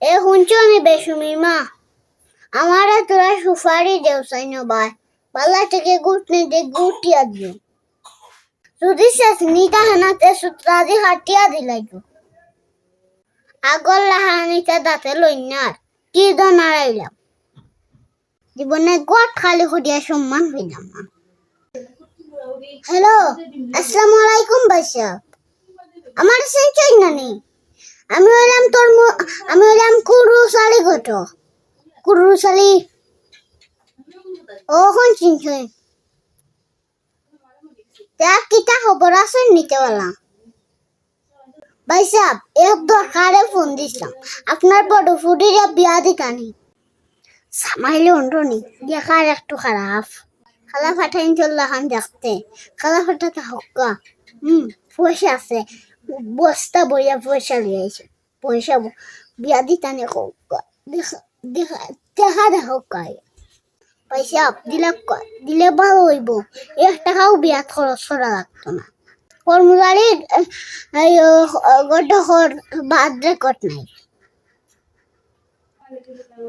এ শুনছো নি বেসুমির মা, আমারে তোরা সুপারি দেওসাই না ভাই, পাল্লা থেকে গুটনে দে গুটিয়া দিও যদি শেষ নিতা হানাতে সুতরাজি হাটিয়া দিলাইতো আগল লাহানিতে দাঁতে লইনার কি দনারাইলাম জীবনে গট খালি খুদিয়া সম্মান হইলাম না। হ্যালো, আসসালামু আলাইকুম ভাইসা, আমার সেঞ্চই নানি আমি হইলাম কুরুসালি ঘটো কুরুসালি ও কোন চিনছই তা কিতা খবর আছে নিতে বলা ভাই সাহেব, এক দরকারে ফোন দিছিলাম, আপনার বড় ফুডিরা বিয়া দিতানি সামাইলে অন্ডনি দেখার একটু খারাপ খালা ফাটাইন চল্লা খান দেখতে খালা ফাটাতে হক্কা পয়সা আছে বস্তা বইয়া পয়সা লিয়েছে পয়সা বিয়া দিতানি হক্কা দেখা দেখা দেখা দেখা পয়সা দিলে ভালো হইব, 1 টাকাও বিয়া খরচ করা লাগতো না। ফর্মুলারির গড্ডখর বাদ রেকর্ড নাই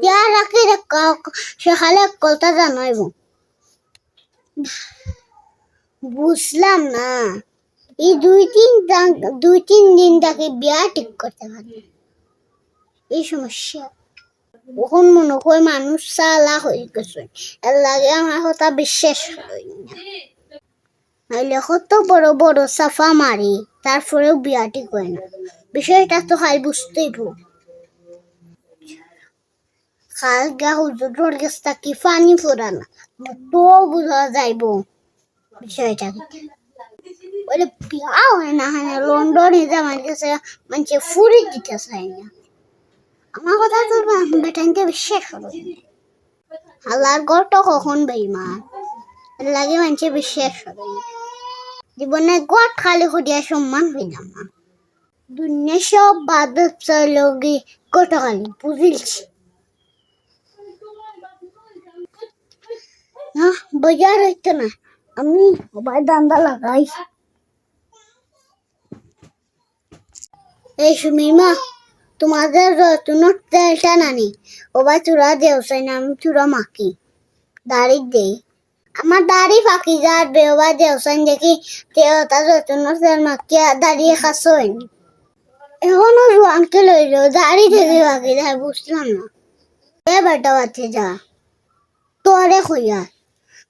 ইয়া রাখি সকালে কলতা জানাইব বুঝলাম না এই 2-3 দিন তাকে বিয়া ঠিক করতে পারি এই সমস্যা কখন মনে হয় মানুষ সালা হয়ে গেছে এর লাগে আমার কথা বিশ্বাস করি না নাইলে কত বড় বড় সাফা মারি তারপরেও বিয়া ঠিক হয় না বিষয়টা তো খাই বুঝতেই খাল গা হুজুর গেছটা কি পানি ফোরানা তো বুঝা যাইব বিষয়টা বলে বিয়া হয় না হ্যাঁ লন্ডনে যাওয়ার কাছে মানে ফুরি দিতে চাই না আমার কথা তো বেটাইতে বিশ্বাস করো হালার গড়টা কখন বেইমান লাগে মানুষে বিশ্বাস করে জীবনে গট খালি খুদিয়া সম্মান হইলাম না দুনিয়া সব বাদ লগে গট খালি বুঝিলছি না বাজার হইতো না আমি সবাই দান্দা লাগাই এই সুমিমা তোমাদের রতনের তেলটা নানি ওবা চূড়া দেওসাই না আমি চূড়া মাখি দাড়ি দেই আমার দাড়ি ফাঁকি যার বেওবা দেওসাই দেখি তেলটা রতনের তেল মাখিয়া দাঁড়িয়ে খাসই এখনো জোয়ানকে লইল দাড়ি থেকে ফাঁকি যায় বুঝলাম না এ বেটা বাচ্চা যা তোরে খুঁজা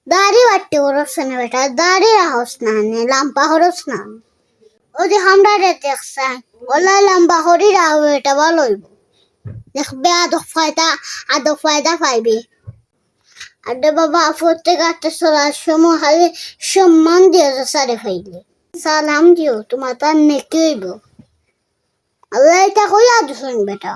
দাড়ি বাটতে হরস না বেটা দাড়ি রাহস না লাম্পা হরস না ও যে আমরা দেখছেন ওলা লম্বা হরি রাহ এটা ভালো হইব দেখবে আদব ফায়দা পাইবে আরে বাবা প্রত্যেক একটা চলার সময় খালি সম্মান দিয়ে সারে ফাইলে সালাম দিও তোমার তার নেকি হইব আল্লাহ এটা কইয়া দুশন বেটা